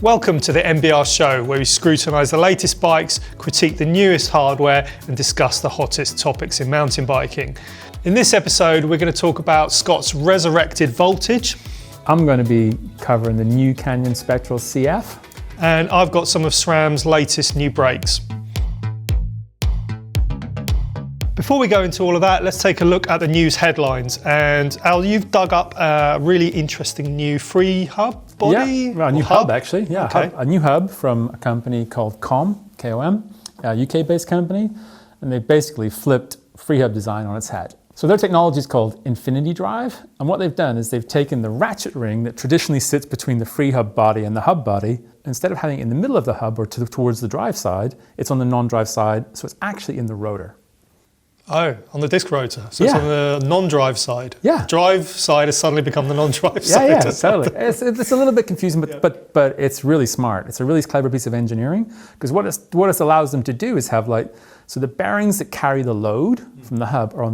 Welcome to the MBR Show, where we scrutinise the latest bikes, critique the newest hardware and discuss the hottest topics in mountain biking. In this episode, we're going to talk about Scott's resurrected Voltage. I'm going to be covering the new Canyon Spectral CF. And I've got some of SRAM's latest new brakes. Before we go into all of that, let's take a look at the news headlines. And Al, you've dug up a really interesting new free hub body? Yeah, well, a new hub actually. Yeah, okay. A new hub from a company called KOM, K-O-M, a UK-based company. And they basically flipped free hub design on its head. So their technology is called Infinity Drive. And what they've done is they've taken the ratchet ring that traditionally sits between the free hub body and the hub body. Instead of having it in the middle of the hub or towards the drive side, it's on the non-drive side. So it's actually in the rotor. Oh, on the disc rotor. So it's on the non-drive side. Yeah. Drive side has suddenly become the non-drive side. Yeah, totally. It's a little bit confusing, but it's really smart. It's a really clever piece of engineering, because what it allows them to do is have so the bearings that carry the load from the hub are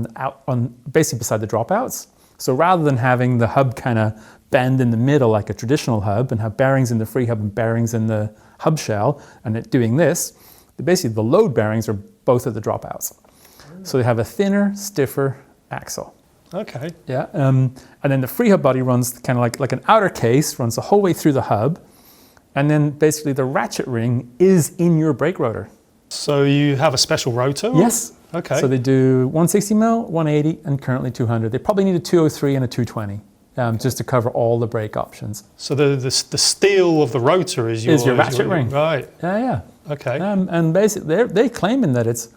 on basically beside the dropouts. So rather than having the hub kind of bend in the middle like a traditional hub and have bearings in the free hub and bearings in the hub shell, and it doing this, basically the load bearings are both at the dropouts. So they have a thinner, stiffer axle. Okay. Yeah, and then the free hub body runs kind of like an outer case, runs the whole way through the hub, and then basically the ratchet ring is in your brake rotor. So you have a special rotor? Yes. Okay. So they do 160 mil, 180, and currently 200. They probably need a 203 and a 220 just to cover all the brake options. So the steel of the rotor is your ratchet ring. Right. Yeah. Okay. And basically they're claiming that it's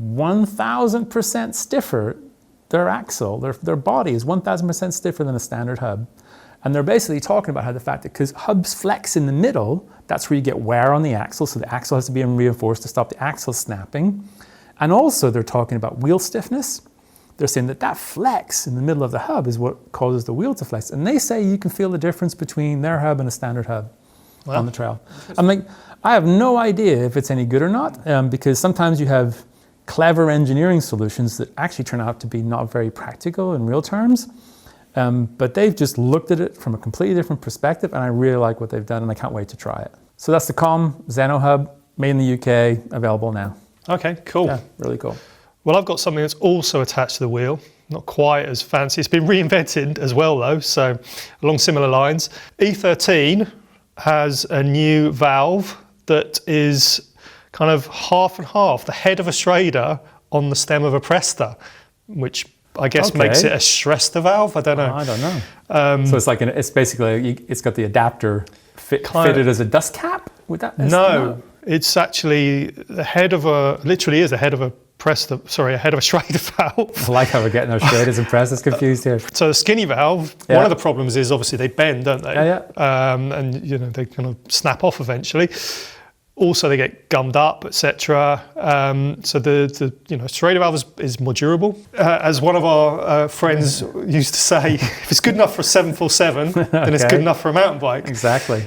1,000% stiffer. Their axle, their body is 1,000% stiffer than a standard hub. And they're basically talking about how the fact that because hubs flex in the middle, that's where you get wear on the axle. So the axle has to be reinforced to stop the axle snapping. And also they're talking about wheel stiffness. They're saying that flex in the middle of the hub is what causes the wheel to flex. And they say you can feel the difference between their hub and a standard hub on the trail. I'm like, I have no idea if it's any good or not, because sometimes you have clever engineering solutions that actually turn out to be not very practical in real terms. But they've just looked at it from a completely different perspective, and I really like what they've done, and I can't wait to try it. So that's the KOM Xeno Hub, made in the UK, available now. Okay, cool. Yeah, really cool. Well, I've got something that's also attached to the wheel. Not quite as fancy. It's been reinvented as well, though, so along similar lines. E13 has a new valve that is kind of half and half, the head of a Schrader on the stem of a Presta, which I guess makes it a Schrader valve. I don't know. I don't know. So it's basically, it's got the adapter fitted as a dust cap? No, it's actually the head of literally is the head of a Presta, a head of a Schrader valve. I like how we're getting our Schraders and Prestas confused here. So the skinny valve, one of the problems is obviously they bend, don't they? Yeah. And they kind of snap off eventually. Also, they get gummed up, etc. So the Schrader valve is more durable. As one of our friends used to say, if it's good enough for a 747, then it's good enough for a mountain bike. Exactly.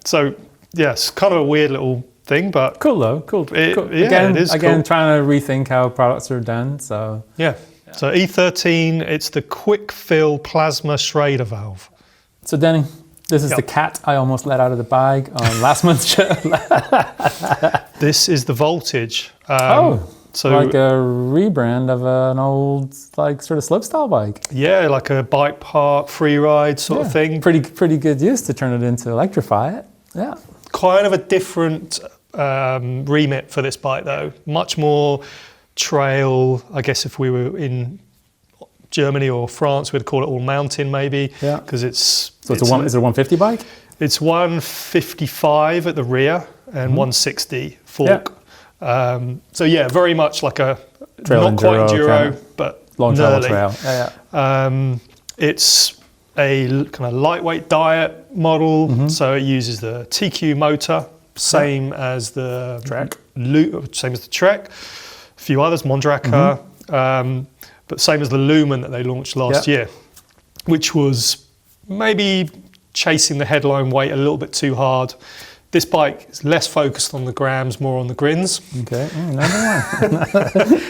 So it's kind of a weird little thing, but cool though. Cool. It is again, cool. Trying to rethink how products are done. So So E13, it's the quick fill plasma Schrader valve. So Denny, this is the cat I almost let out of the bag on last month's show. This is the Voltage. So like a rebrand of an old sort of slopestyle bike. Yeah, like a bike park, freeride sort of thing. Pretty good use to turn it into electrify it. Yeah. Kind of a different remit for this bike though. Much more trail, I guess if we were in Germany or France, we'd call it all mountain maybe. Yeah. Because is it a 150 bike? It's 155 at the rear and 160 fork. Yeah. Very much like a trail not quite enduro, but long gnarly. trail. Yeah. It's a kind of lightweight diet model, so it uses the TQ motor, same as the Trek. Same as the Trek. A few others, Mondraker. But same as the Lumen that they launched last year, which was maybe chasing the headline weight a little bit too hard. This bike is less focused on the grams, more on the grins. Okay, number one.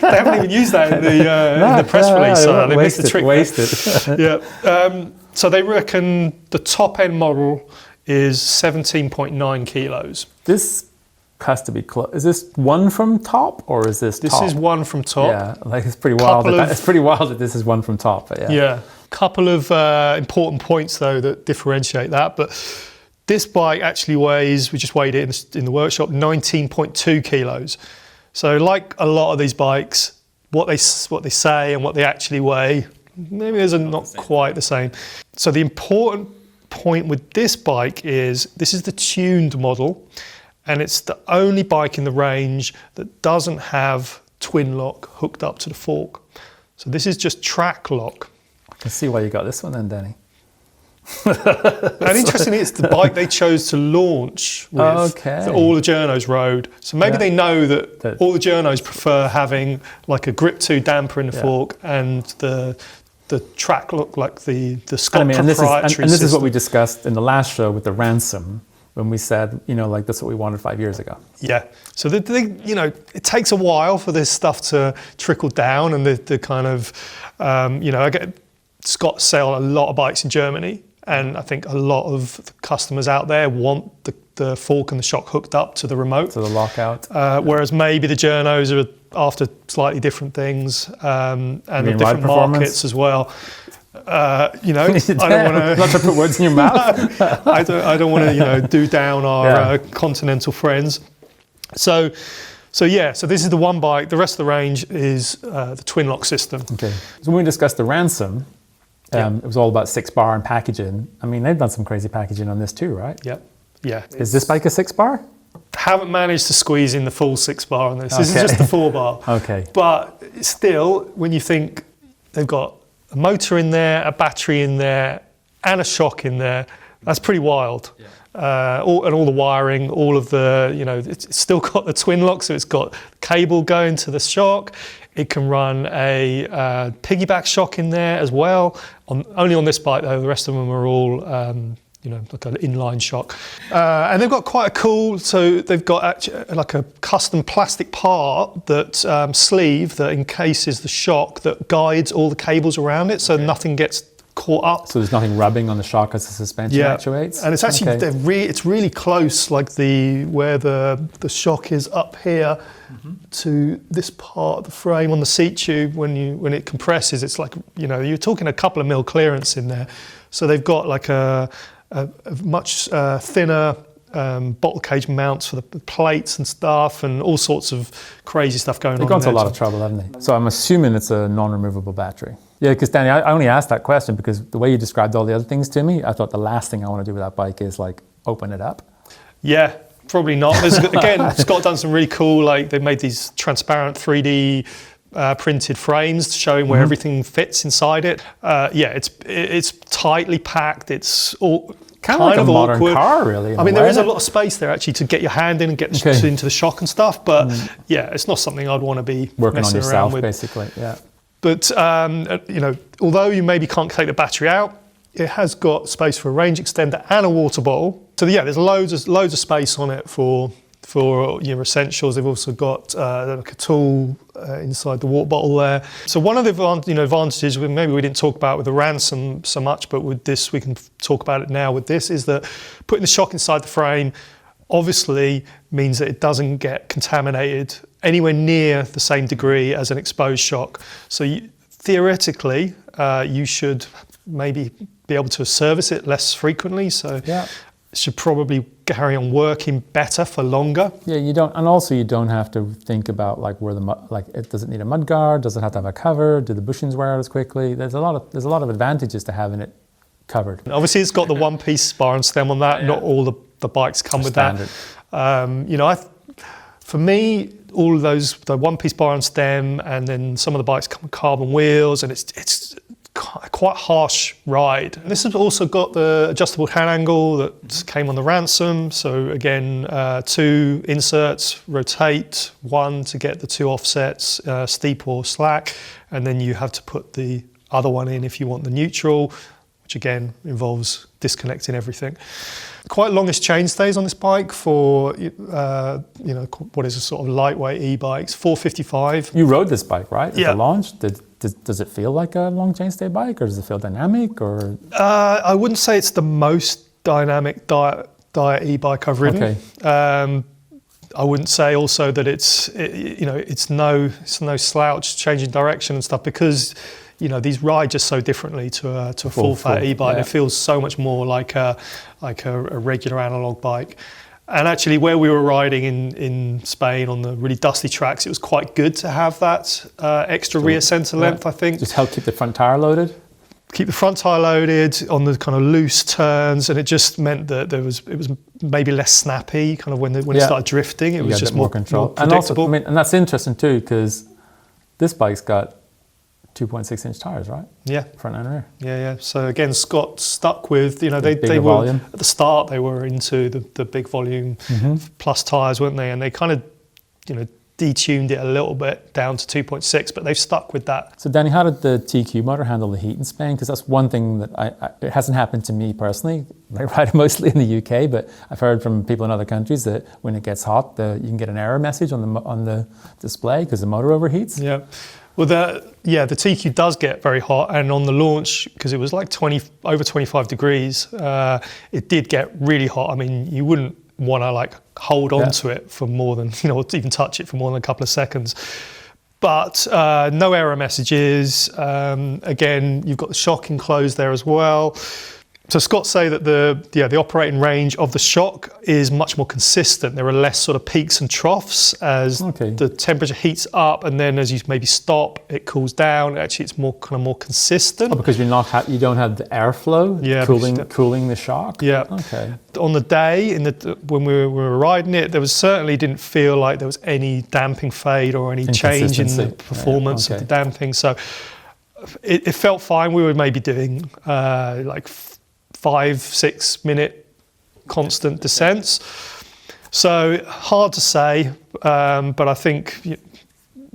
They haven't even used that in the press release, so they missed the trick. Wasted. Yeah. So they reckon the top end model is 17.9 kilos. This has to be close. Is this one from top or is this top? This is one from top. Yeah, like it's pretty wild. It's pretty wild that this is one from top. But yeah. Yeah. Couple of important points though that differentiate that. But this bike actually weighs, we just weighed it in the workshop, 19.2 kilos. So like a lot of these bikes, what they say and what they actually weigh, maybe there's not quite the same. So the important point with this bike is this is the tuned model, and it's the only bike in the range that doesn't have twin lock hooked up to the fork. So this is just TracLoc. I can see why you got this one then, Danny. And interestingly, it's the bike they chose to launch with that all the journos rode. So maybe they know that all the journos prefer having like a Grip 2 damper in the fork and the TracLoc, like the Scott proprietary and this is what we discussed in the last show with the ransom, when we said, you know, like that's what we wanted 5 years ago. Yeah. So you know, it takes a while for this stuff to trickle down, and the kind of, you know, Scott sell a lot of bikes in Germany, and I think a lot of the customers out there want the fork and the shock hooked up to the remote. To the lockout. Whereas maybe the journos are after slightly different things, and the different markets as well. You know, I don't want to not to put words in your mouth. No, I don't want to, you know, do down our continental friends. So this is the one bike. The rest of the range is the twin lock system. Okay. So when we discussed the ransom, it was all about 6-bar and packaging. I mean, they've done some crazy packaging on this too, right? Yep. Yeah. Is this bike a 6-bar? Haven't managed to squeeze in the full 6-bar on this. This is just the 4-bar. Okay. But still, when you think they've got a motor in there, a battery in there, and a shock in there, that's pretty wild. Yeah. All the wiring, all of the, you know, it's still got the twin lock, so it's got cable going to the shock. It can run a piggyback shock in there as well. Only on this bike though, the rest of them are all, you know, like an inline shock. And they've got quite a cool, so they've got actually like a custom plastic part that sleeve that encases the shock that guides all the cables around it, so nothing gets caught up. So there's nothing rubbing on the shock as the suspension actuates? And it's actually, it's really close, like where the shock is up here to this part of the frame on the seat tube. When it compresses, it's like, you know, you're talking a couple of mil clearance in there. So they've got like a much thinner bottle cage mounts for the plates and stuff, and all sorts of crazy stuff going on. They've gone to a lot of trouble, haven't they? So I'm assuming it's a non-removable battery. Yeah, because Danny, I only asked that question because the way you described all the other things to me, I thought the last thing I want to do with that bike is like open it up. Yeah, probably not. Again, Scott done some really cool, like they've made these transparent 3D printed frames showing where everything fits inside it. Yeah, it's tightly packed. It's all kind of like a modern car, really. I mean, there is a lot of space there actually to get your hand in and get into the shock and stuff. But yeah, it's not something I'd want to be working on yourself, with. basically. Yeah. But you know, although you maybe can't take the battery out, it has got space for a range extender and a water bottle. So yeah, there's loads of space on it for your essentials. They've also got like a tool inside the water bottle there. So one of the advantages, maybe we didn't talk about with the ransom so much, but with this we can talk about it now with this, is that putting the shock inside the frame obviously means that it doesn't get contaminated anywhere near the same degree as an exposed shock. So theoretically, you should maybe be able to service it less frequently. So it should probably carry on working better for longer. Yeah, you don't have to think about like where does it need a mud guard? Does it have to have a cover? Do the bushings wear out as quickly? There's a lot of advantages to having it covered. And obviously, it's got the one-piece bar and stem on that. Yeah. Not all the bikes come with standard. That. You know, for me, all of the one-piece bar and stem, and then some of the bikes come with carbon wheels, and it's quite harsh ride. And this has also got the adjustable hand angle that came on the ransom. So again, 2 inserts, rotate, 1 to get the 2 offsets, steep or slack, and then you have to put the other one in if you want the neutral, which again involves disconnecting everything. Quite longish chain stays on this bike for you know, what is a sort of lightweight e-bikes, 455. You rode this bike, right? At the launch. Does it feel like a long chainstay bike, or does it feel dynamic? Or I wouldn't say it's the most dynamic diet e-bike I've ridden. Okay. I wouldn't say also that it's no slouch changing direction and stuff, because these ride just so differently to a full fat e-bike. Yeah. It feels so much more like a regular analog bike. And actually, where we were riding in Spain on the really dusty tracks, it was quite good to have that extra rear centre length, I think. Just help keep the front tyre loaded? Keep the front tyre loaded on the kind of loose turns, and it just meant that it was maybe less snappy, kind of when it started drifting. It was just more control. More predictable. And also, and that's interesting too, because this bike's got 2.6 inch tyres, right? Yeah. Front and rear. Yeah. So again, Scott stuck with, they were, volume. At the start, they were into the big volume plus tyres, weren't they? And they kind of, detuned it a little bit down to 2.6, but they've stuck with that. So Danny, how did the TQ motor handle the heat in Spain? Because that's one thing that it hasn't happened to me personally. I ride mostly in the UK, but I've heard from people in other countries that when it gets hot, you can get an error message on the display because the motor overheats. Yeah. Well, the TQ does get very hot, and on the launch, because it was like over 25 degrees, it did get really hot. I mean, you wouldn't want to hold on to it for more than, or even touch it for more than a couple of seconds. But no error messages. Again, you've got the shock enclosed there as well. So Scott say that the operating range of the shock is much more consistent. There are less sort of peaks and troughs as the temperature heats up, and then as you maybe stop, it cools down. Actually, it's more consistent. Oh, because you don't have the airflow cooling the shock. Yeah. Okay. On the day when we were riding it, certainly didn't feel like there was any damping fade or any change in the performance of the damping. So it felt fine. We were maybe doing 5-6 minute constant descents. So hard to say, but I think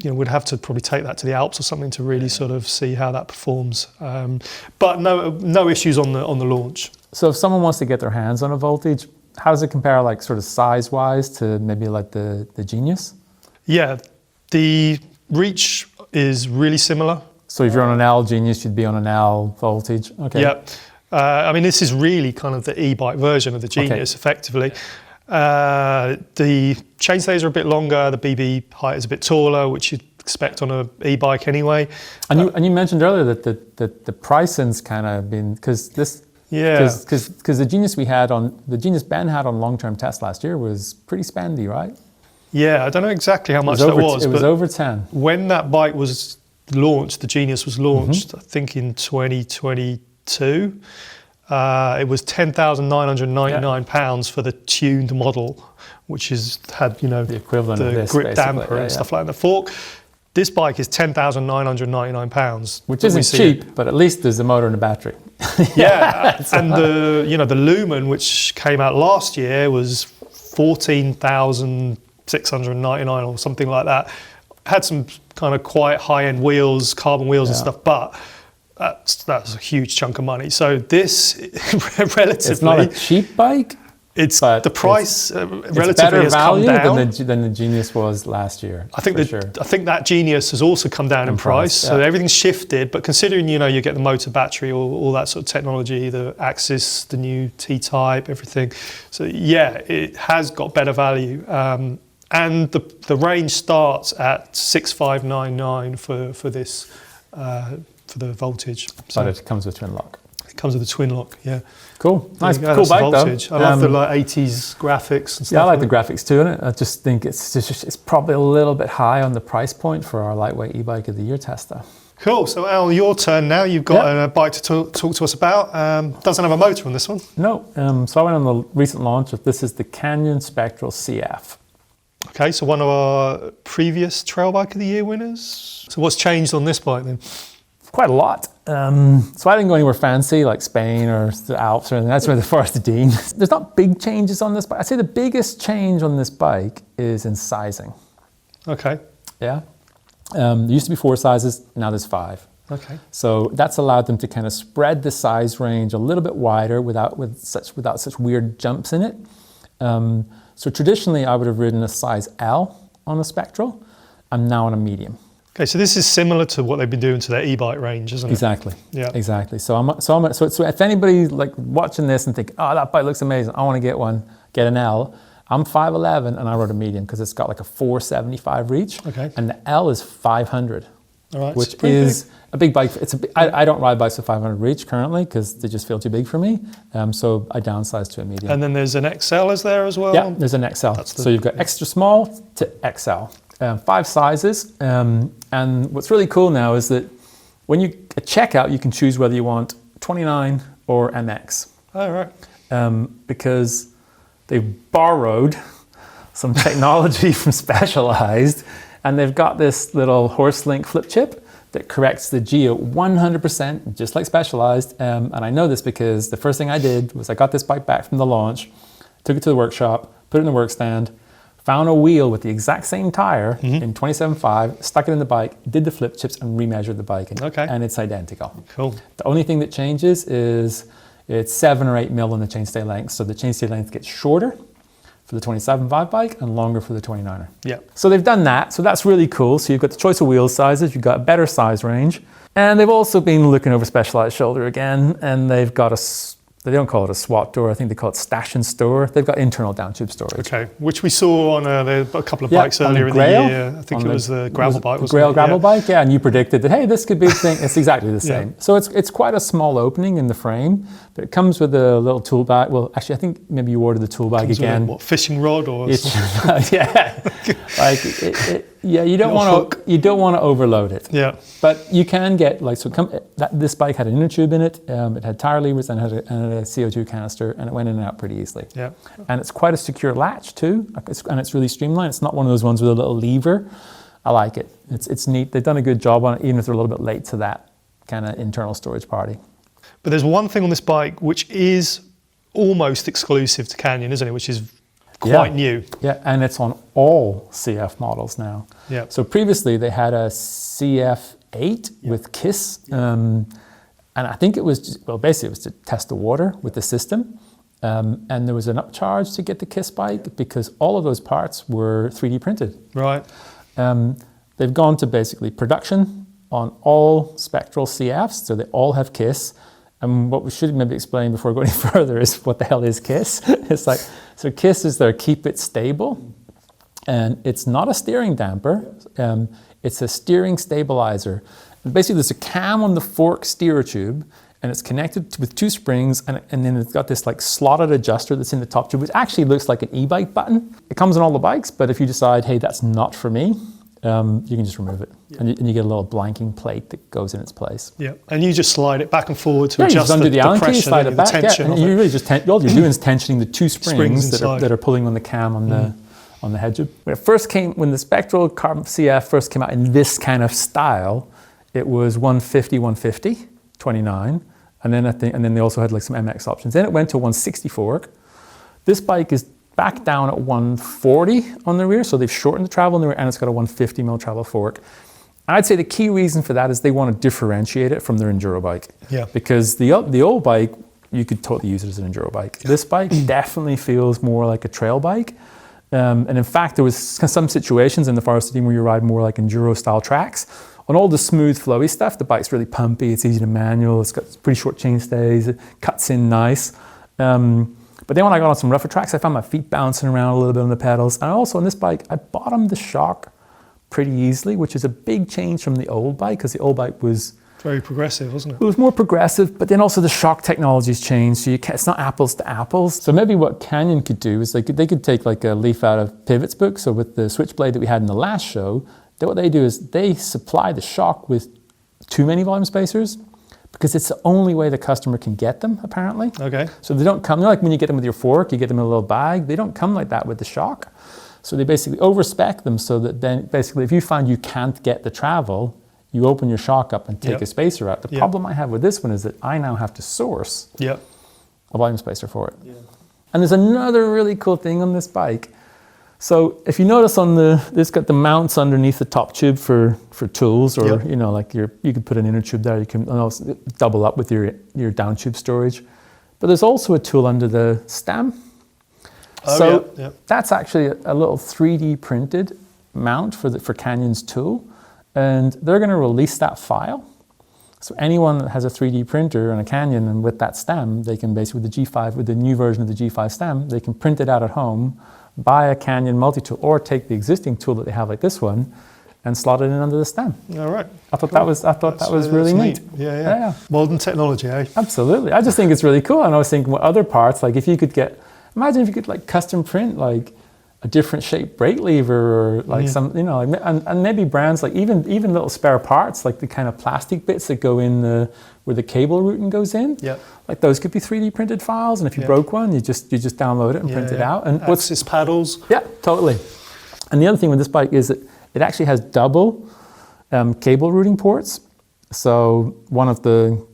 we'd have to probably take that to the Alps or something to really sort of see how that performs. But no issues on the launch. So if someone wants to get their hands on a Voltage, how does it compare, sort of size-wise, to maybe the Genius? Yeah, the reach is really similar. So if you're on an L Genius, you'd be on an L Voltage. Okay. Yeah. I mean, this is really kind of the e-bike version of the Genius, effectively. The chainstays are a bit longer, the BB height is a bit taller, which you'd expect on an e-bike anyway. And you mentioned earlier that the pricing's kind of been, because the Genius the Genius Ben had on long-term test last year was pretty spendy, right? Yeah, I don't know exactly how much that was. It was over 10. When that bike was launched, the Genius was launched, I think in 2022. It was £10,999 for the tuned model, which had the equivalent of this, grip damper and stuff like that. The fork. This bike is £10,999, which isn't cheap, but at least there's a motor and a battery. And the Lumen, which came out last year, was £14,699 or something like that. Had some kind of quite high-end wheels, carbon wheels and stuff, but that's a huge chunk of money. So this, relatively, it's not a cheap bike. It's the price relatively better has come down than the Genius was last year. I think that Genius has also come down in price. So everything's shifted. But considering you get the motor, battery, all that sort of technology, the Axis, the new T-Type, everything. So it has got better value. And the range starts at 6,599 for this for the Voltage. So but it comes with twin lock. It comes with a twin lock. Yeah. Cool. Nice. Cool bike Voltage. Though. I love the 80s graphics and stuff. Yeah, I like the graphics too. And I just think it's probably a little bit high on the price point for our lightweight e-bike of the year tester. Cool. So Al, your turn now. You've got a bike to talk to us about. Doesn't have a motor on this one. No. So I went on the recent launch of this is the Canyon Spectral CF. Okay, so one of our previous Trail Bike of the Year winners. So what's changed on this bike then? Quite a lot. So I didn't go anywhere fancy like Spain or the Alps or anything. That's where the Forest of Dean. There's not big changes on this bike. I'd say the biggest change on this bike is in sizing. Okay. Yeah. There used to be 4 sizes, now there's 5. Okay. So that's allowed them to kind of spread the size range a little bit wider without such weird jumps in it. So traditionally I would have ridden a size L on a Spectral. I'm now on a medium. Okay, so this is similar to what they've been doing to their e-bike range, isn't it? Exactly. Yeah. Exactly. So if anybody like watching this and think, oh, that bike looks amazing, I want to get one, get an L. I'm 5'11", and I rode a medium because it's got like a 475 reach. Okay. And the L is 500. All right. Which is big. a big bike. I don't ride bikes with 500 reach currently because they just feel too big for me. So I downsized to a medium. And then there's an XL, is there as well? Yeah, there's an XL. So you've got extra small to XL. 5 sizes. And what's really cool now is that when you at checkout, you can choose whether you want 29 or MX. Oh, right. Because they've borrowed some technology from Specialized, and they've got this little HorseLink flip chip that corrects the geo 100%, just like Specialized. And I know this because the first thing I did was I got this bike back from the launch, took it to the workshop, put it in the work stand, found a wheel with the exact same tire in 27.5, stuck it in the bike, did the flip chips, and remeasured the bike. And it's identical. Cool. The only thing that changes is it's 7 or 8 mil in the chainstay length. So the chainstay length gets shorter for the 27.5 bike and longer for the 29er. Yeah. So they've done that. So that's really cool. So you've got the choice of wheel sizes, you've got a better size range. And they've also been looking over Specialized shoulder again, and they've got they don't call it a SWAT door, I think they call it stash and store. They've got internal down tube storage. Okay, which we saw on a couple of bikes earlier in the year. I think it was the gravel bike. The gravel bike, yeah, and you predicted that, hey, this could be a thing. It's exactly the same. So it's quite a small opening in the frame, but it comes with a little tool bag. Well, actually, I think maybe you ordered the tool bag again. What, fishing rod or? Yeah, like you don't want to overload it. Yeah, but you can get this bike had an inner tube in it. It had tire levers and had a CO2 canister, and it went in and out pretty easily. Yeah, and it's quite a secure latch too, and it's really streamlined. It's not one of those ones with a little lever. I like it. It's neat. They've done a good job on it, even if they're a little bit late to that kind of internal storage party. But there's one thing on this bike which is almost exclusive to Canyon, isn't it? Which is quite new. Yeah, and it's on all CF models now. Yeah. So previously they had a CF8 with KISS, and I think it was basically it was to test the water with the system. And there was an upcharge to get the KISS bike because all of those parts were 3D printed. Right. They've gone to basically production on all Spectral CFs, so they all have KISS. And what we should maybe explain before going any further is what the hell is KISS? It's like, so KISS is their keep it stable, and it's not a steering damper, it's a steering stabilizer. And basically there's a cam on the fork steer tube, and it's connected with 2 springs, and then it's got this like slotted adjuster that's in the top tube, which actually looks like an e-bike button. It comes on all the bikes, but if you decide, hey, that's not for me, you can just remove it. Yeah. And you get a little blanking plate that goes in its place. Yeah, and you just slide it back and forward to adjust the Allen key, pressure, slide it back, tension. And you really just all you're doing is tensioning the 2 springs that are pulling on the cam on the head tube. When the Spectral Carbon CF first came out in this kind of style, it was 150, 29, and then they also had like some MX options. Then it went to 160 fork. This bike is back down at 140 on the rear, so they've shortened the travel in the rear, and it's got a 150 mil travel fork. I'd say the key reason for that is they want to differentiate it from their enduro bike. Yeah. Because the old bike, you could totally use it as an enduro bike. Yeah. This bike definitely feels more like a trail bike. And in fact, there was some situations in the Forest team where you ride more like enduro style tracks. On all the smooth, flowy stuff, the bike's really pumpy, it's easy to manual, it's got pretty short chain stays, it cuts in nice. But then when I got on some rougher tracks, I found my feet bouncing around a little bit on the pedals. And also on this bike, I bottomed the shock pretty easily, which is a big change from the old bike, because the old bike was very progressive, wasn't it? It was more progressive, but then also the shock technology's changed, so it's not apples to apples. So maybe what Canyon could do is they could take like a leaf out of Pivot's book. So with the Switchblade that we had in the last show, what they do is they supply the shock with too many volume spacers, because it's the only way the customer can get them, apparently. Okay. So they don't come, like when you get them with your fork, you get them in a little bag, they don't come like that with the shock. So they basically over-spec them so that then basically if you find you can't get the travel, you open your shock up and take a spacer out. The problem I have with this one is that I now have to source a volume spacer for it. Yeah. And there's another really cool thing on this bike. So if you notice it's got the mounts underneath the top tube for tools, or like you could put an inner tube there. You can double up with your down tube storage. But there's also a tool under the stem. That's actually a little 3D printed mount for Canyon's tool. And they're going to release that file. So anyone that has a 3D printer and a Canyon and with that stem, they can basically, with the G5, with the new version of the G5 stem, they can print it out at home, buy a Canyon multi-tool, or take the existing tool that they have like this one and slot it in under the stem. All right. I thought that was really neat. Yeah. Modern technology, eh? Absolutely. I just think it's really cool. And I was thinking what other parts, like if you could imagine if you could like custom print like a different shaped brake lever or like some, you know, like, and maybe brands like even little spare parts, like the kind of plastic bits that go in where the cable routing goes in. Yeah. Like those could be 3D printed files. And if you broke one, you just download it and print it out. And Axis paddles. Yeah, totally. And the other thing with this bike is that it actually has double cable routing ports. So one of the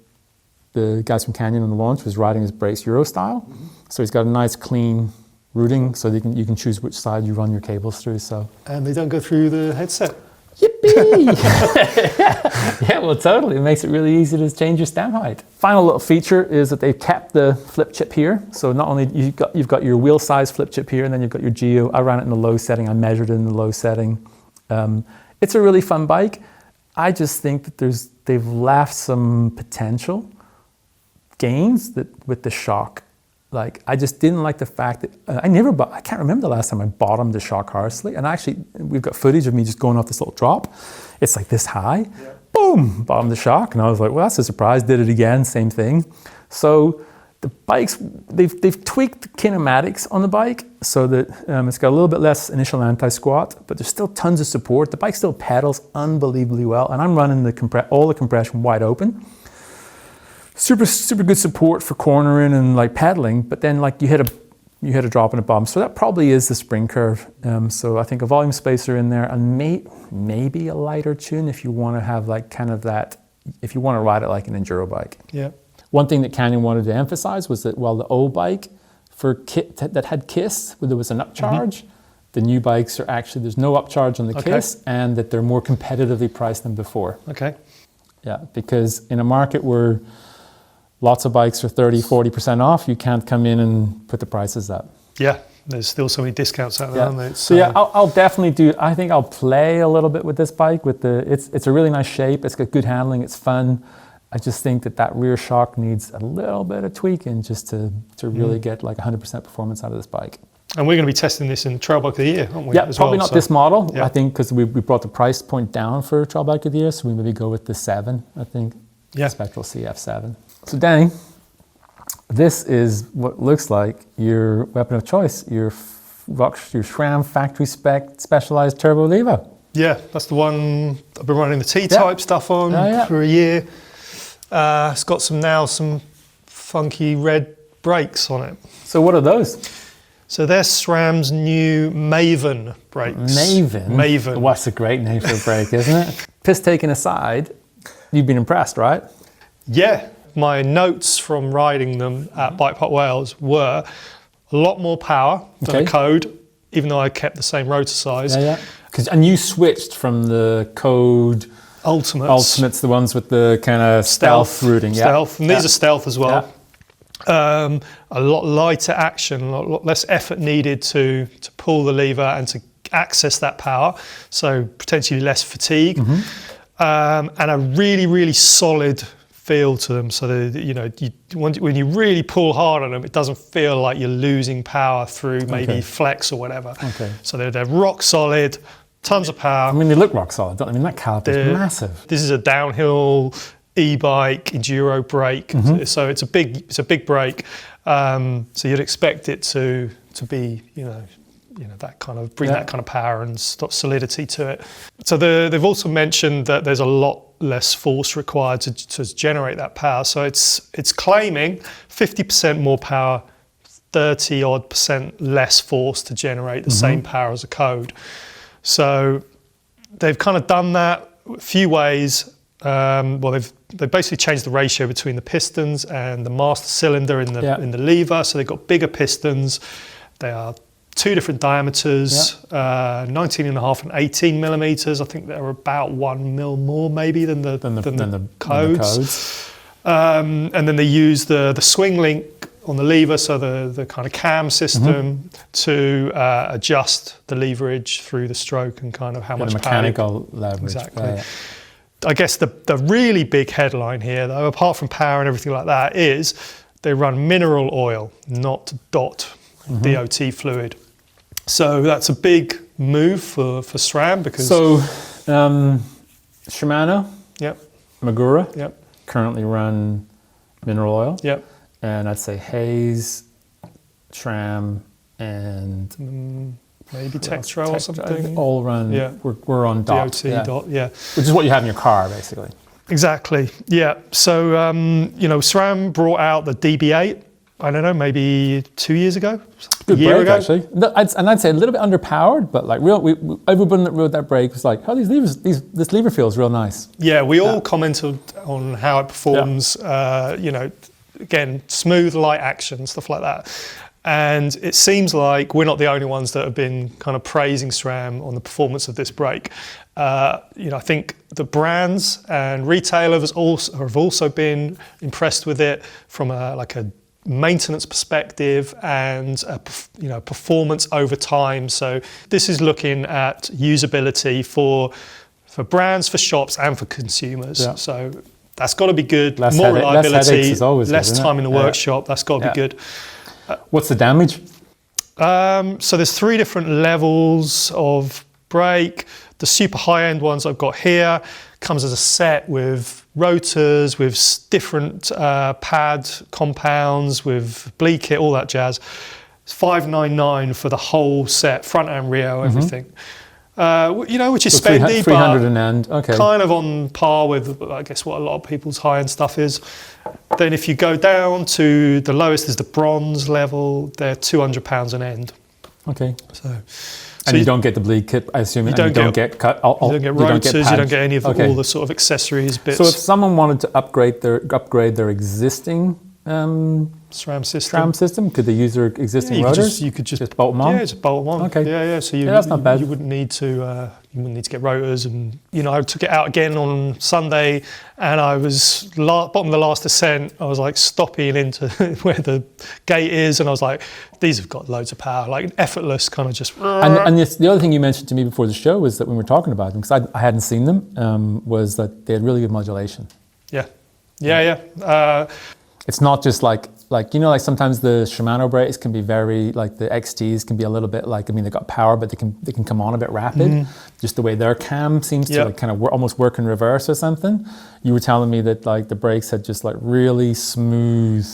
guys from Canyon on the launch was riding his brakes Euro style. So he's got a nice clean routing, so you can choose which side you run your cables through. So and they don't go through the headset. Yippee! Yeah, well, totally. It makes it really easy to change your stem height. Final little feature is that they've kept the flip chip here. So not only you've got your wheel size flip chip here, and then you've got your geo. I ran it in the low setting. I measured it in the low setting. It's a really fun bike. I just think that they've left some potential gains with the shock. Like, I just didn't like the fact that I can't remember the last time I bottomed the shock harshly. And actually, we've got footage of me just going off this little drop. It's like this high, boom, bottomed the shock. And I was like, well, that's a surprise. Did it again, same thing. So the bikes, they've tweaked the kinematics on the bike so that it's got a little bit less initial anti-squat, but there's still tons of support. The bike still pedals unbelievably well. And I'm running all the compression wide open. Super good support for cornering and like pedaling, but then like you hit a drop and a bump. So that probably is the spring curve. So I think a volume spacer in there and maybe a lighter tune if you want to have like kind of that, if you want to ride it like an enduro bike. Yeah. One thing that Canyon wanted to emphasize was that while the old bike that had KISS, where there was an upcharge, the new bikes are actually, there's no upcharge on the KISS, and that they're more competitively priced than before. Okay. Yeah, because in a market where lots of bikes are 30, 40% off, you can't come in and put the prices up. Yeah, there's still so many discounts out there, aren't there? So yeah, I'll definitely I think I'll play a little bit with this bike. It's a really nice shape, it's got good handling, it's fun. I just think that rear shock needs a little bit of tweaking just to really get like 100% performance out of this bike. And we're going to be testing this in Trail Bike of the Year, aren't we? Yeah, probably not this model. Yeah. I think because we brought the price point down for Trail Bike of the Year, so we maybe go with the 7, I think. Yeah. Spectral CF7. So Danny, this is what looks like your weapon of choice, your SRAM factory spec specialized Turbo Levo. Yeah, that's the one I've been running the T-type stuff on for a year. It's got some funky red brakes on it. So what are those? So they're SRAM's new Maven brakes. Maven? Well, that's a great name for a brake, isn't it? Piss taken aside, you've been impressed, right? Yeah. My notes from riding them at Bike Park Wales were a lot more power than the Code, even though I kept the same rotor size. Yeah. And you switched from the Code Ultimates, the ones with the kind of stealth routing. Stealth, and these are stealth as well. Yeah. A lot lighter action, a lot less effort needed to pull the lever and to access that power, so potentially less fatigue, and a really, really solid feel to them. So when you really pull hard on them, it doesn't feel like you're losing power through maybe flex or whatever. Okay. So they're rock solid, tons of power. I mean, they look rock solid. I mean, that caliper is massive. This is a downhill e-bike enduro brake, so it's a big brake. So you'd expect it to be that kind of bring that kind of power and solidity to it. So they've also mentioned that there's a lot less force required to generate that power. So it's claiming 50% more power, 30-odd% less force to generate the same power as a Code. So they've kind of done that a few ways. They've basically changed the ratio between the pistons and the master cylinder in the lever. So they've got bigger pistons. They are 2 different diameters, 19.5 and 18 millimeters. I think they're about 1 mil more maybe than the Codes. And then they use the swing link on the lever, so the kind of cam system to adjust the leverage through the stroke and kind of how much mechanical leverage. Exactly. I guess the really big headline here, though, apart from power and everything like that, is they run mineral oil, not DOT fluid. So that's a big move for SRAM because... So Shimano, yep, Magura, yep, currently run mineral oil. Yep. And I'd say Hayes, SRAM, and maybe Tektro or something. All run. Yeah. We're on DOT. DOT, yeah. Which is what you have in your car, basically. Exactly. Yeah. So SRAM brought out the DB8. I don't know, maybe 2 years ago. Good brake, actually. I'd say a little bit underpowered, but like everyone that rode that brake was like, "Oh, this lever feels real nice." Yeah, we all commented on how it performs. Again, smooth, light action, stuff like that. And it seems like we're not the only ones that have been kind of praising SRAM on the performance of this brake. I think the brands and retailers have also been impressed with it from a maintenance perspective and performance over time. So this is looking at usability for brands, for shops, and for consumers. Yeah. So that's got to be good. More reliability, less time in the workshop. That's got to be good. What's the damage? So there's 3 different levels of brake. The super high-end ones I've got here comes as a set with rotors, with different pad compounds, with bleed kit, all that jazz. It's $599 for the whole set, front and rear, everything. Which is spendy, 300 an end. Okay. Kind of on par with, I guess, what a lot of people's high-end stuff is. Then if you go down to the lowest is the bronze level, they're £200 an end. Okay. So you don't get the bleed kit, I assume. You don't get cut. You don't get rotors. You don't get any of all the sort of accessories bits. So if someone wanted to upgrade their existing SRAM system, could they use their existing rotors? You could just bolt them on. Yeah, just bolt them on. Okay. Yeah. So that's not bad. You wouldn't need to get rotors, and I took it out again on Sunday, and I was bottom of the last descent. I was like stopping into where the gate is, and I was like, these have got loads of power, like effortless kind of just. And the other thing you mentioned to me before the show was that when we were talking about them, because I hadn't seen them, was that they had really good modulation. Yeah. It's not just like sometimes the Shimano brakes can be very, like the XTs can be a little bit they got power, but they can come on a bit rapid. Just the way their cam seems to kind of almost work in reverse or something. You were telling me that like the brakes had just like really smooth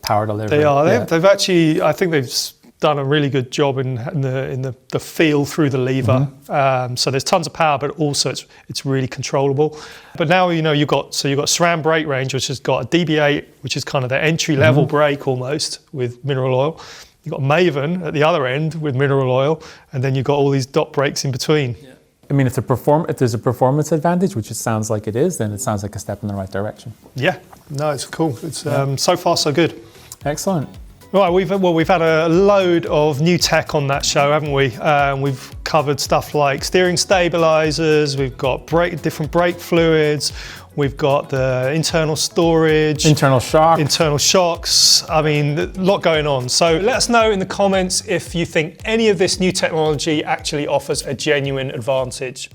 power delivery. They are. They've actually, I think they've done a really good job in the feel through the lever. So there's tons of power, but also it's really controllable. But now you've got SRAM brake range, which has got a DB8, which is kind of the entry level brake almost with mineral oil. You've got Maven at the other end with mineral oil, and then you've got all these DOT brakes in between. Yeah. I mean, if there's a performance advantage, which it sounds like it is, then it sounds like a step in the right direction. Yeah. No, it's cool. It's so far so good. Excellent. Right, we've had a load of new tech on that show, haven't we? We've covered stuff like steering stabilisers, we've got different brake fluids, we've got the internal storage, internal shocks. I mean, a lot going on. So let us know in the comments if you think any of this new technology actually offers a genuine advantage.